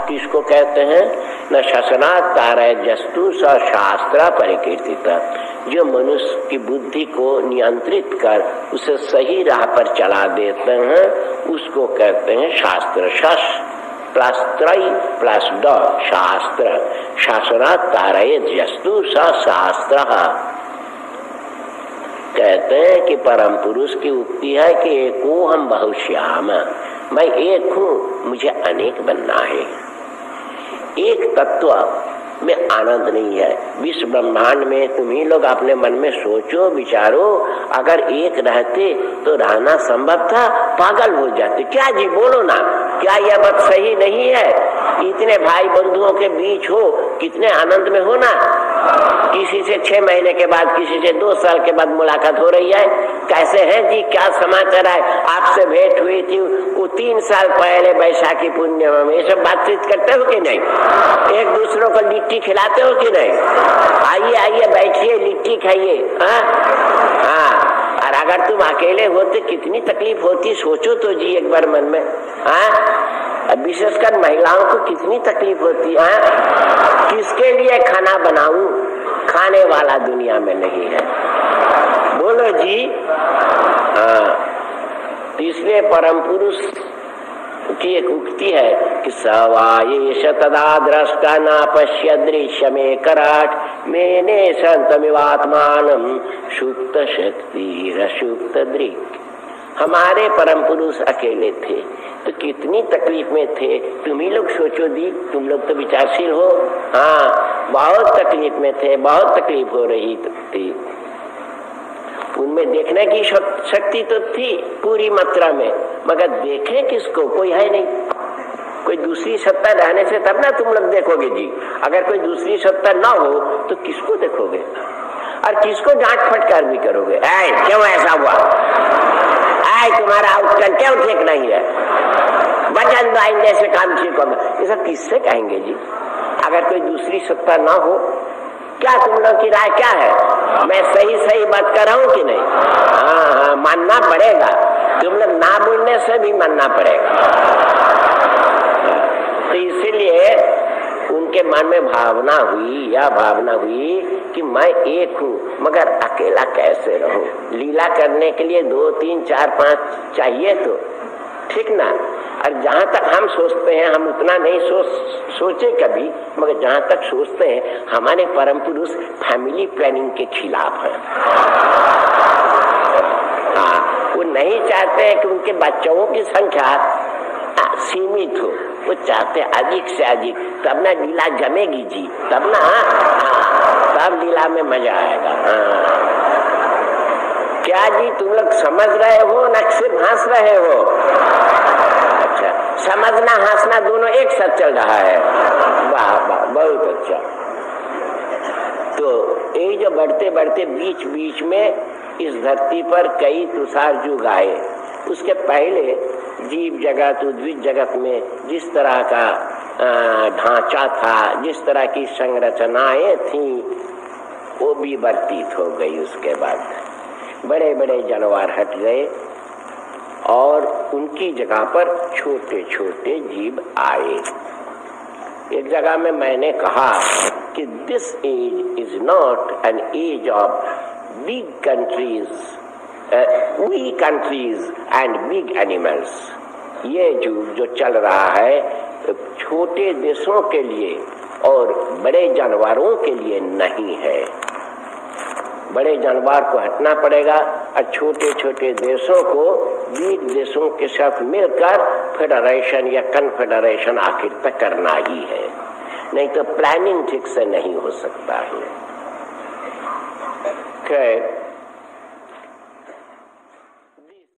किसको कहते हैं? न शासनात् तारयेत् जस्तु स शास्त्र परिकीर्तितः। जो मनुष्य की बुद्धि को नियंत्रित कर उसे सही राह पर चला देते हैं उसको कहते हैं शास्त्र। शश प्लस त्रय प्लस ड शास्त्र। शासनात् तारयेत् जस्तु स शास्त्र। कहते हैं कि परम पुरुष की उक्ति है कि एको हम बहुश्याम, मैं एक हूँ, मुझे अनेक बनना है। एक तत्व में आनंद नहीं है। विश्व ब्रह्मांड में तुम ही लोग अपने मन में सोचो विचारो, अगर एक रहते तो रहना संभव था? पागल हो जाते। क्या जी बोलो ना, क्या यह बात सही नहीं है? इतने भाई बंधुओं के बीच हो, कितने आनंद में हो ना। किसी से 6 महीने के बाद, किसी से 2 साल के बाद मुलाकात हो रही है। कैसे हैं जी, क्या समाचार है? आपसे भेंट हुई थी वो 3 साल पहले बैसाखी पूर्णिमा में। ये सब बातचीत करते हो कि नहीं? एक दूसरों को लिट्टी खिलाते हो कि नहीं? आइए आइए बैठिए, लिट्टी खाइए। हाँ, और अगर तुम अकेले होते कितनी तकलीफ होती, सोचो तो जी एक बार मन में। विशेषकर महिलाओं को कितनी तकलीफ होती है। किसके लिए खाना बनाऊं? खाने वाला दुनिया में नहीं है। बोलो जी। इसलिए परम पुरुष की एक उक्ति है कि सवायेश तदा द्रष्टा न पश्य दृश्य में कराट मेने संतमिवात्मानम सुप्त शक्ति रसुप्त दृक्। हमारे परम पुरुष अकेले थे तो कितनी तकलीफ में थे। तुम ही लोग सोचो दी, तुम लोग तो विचारशील हो। हाँ, बहुत तकलीफ में थे, बहुत तकलीफ हो रही थी। उनमें देखने की शक्ति तो थी पूरी मात्रा में, मगर देखें किसको? कोई है नहीं। कोई दूसरी सत्ता रहने से तब ना तुम लोग देखोगे जी। अगर कोई दूसरी सत्ता ना हो तो किसको देखोगे और किसको डांट फटकार भी करोगे? क्यों ऐसा हुआ? तुम्हारा आउटकम क्यों ठीक नहीं है? वजन दाइने से काम ठीक होगा, ये सब किससे कहेंगे जी? अगर कोई दूसरी सत्ता ना हो, क्या तुम लोग की राय क्या है? मैं सही सही बात कर रहा हूँ कि नहीं? हाँ, मानना पड़ेगा। तुम लोग ना बोलने से भी मानना पड़ेगा। तो इसीलिए उनके मन में भावना हुई कि मैं एक हूँ मगर अकेला कैसे रहूं। लीला करने के लिए 2, 3, 4, 5 चाहिए तो ठीक ना। और जहाँ तक हम सोचते हैं हम उतना नहीं सोचे कभी, मगर जहाँ तक सोचते हैं हमारे परम पुरुष फैमिली प्लानिंग के खिलाफ है। हाँ, वो नहीं चाहते हैं कि उनके बच्चों की संख्या सीमित हो। वो चाहते अधिक से अधिक, तब ना लीला जमेगी जी, तब ना। तब लीला में मजा आएगा। क्या जी तुम लोग समझ रहे हो ना सिर्फ हंस रहे हो? अच्छा, समझना हंसना दोनों एक साथ चल रहा है। वाह वाह, बहुत अच्छा। तो ये जो बढ़ते बढ़ते बीच बीच में इस धरती पर कई तुषार युग आए, उसके पहले जीव जगत उद्भिद जगत में जिस तरह का ढांचा था, जिस तरह की संरचनाएं थी, वो भी वर्तित हो गई। उसके बाद बड़े बड़े जानवर हट गए और उनकी जगह पर छोटे छोटे जीव आए। एक जगह में मैंने कहा कि this age is not an age of big countries, we countries and big animals. ये युग जो चल रहा है छोटे देशों के लिए और बड़े जानवरों के लिए नहीं है। बड़े जानवर को हटना पड़ेगा और छोटे छोटे देशों को बिग देशों के साथ मिलकर फेडरेशन या कन्फेडरेशन आखिर तक करना ही है, नहीं तो प्लानिंग ठीक से नहीं हो सकता है। खैर,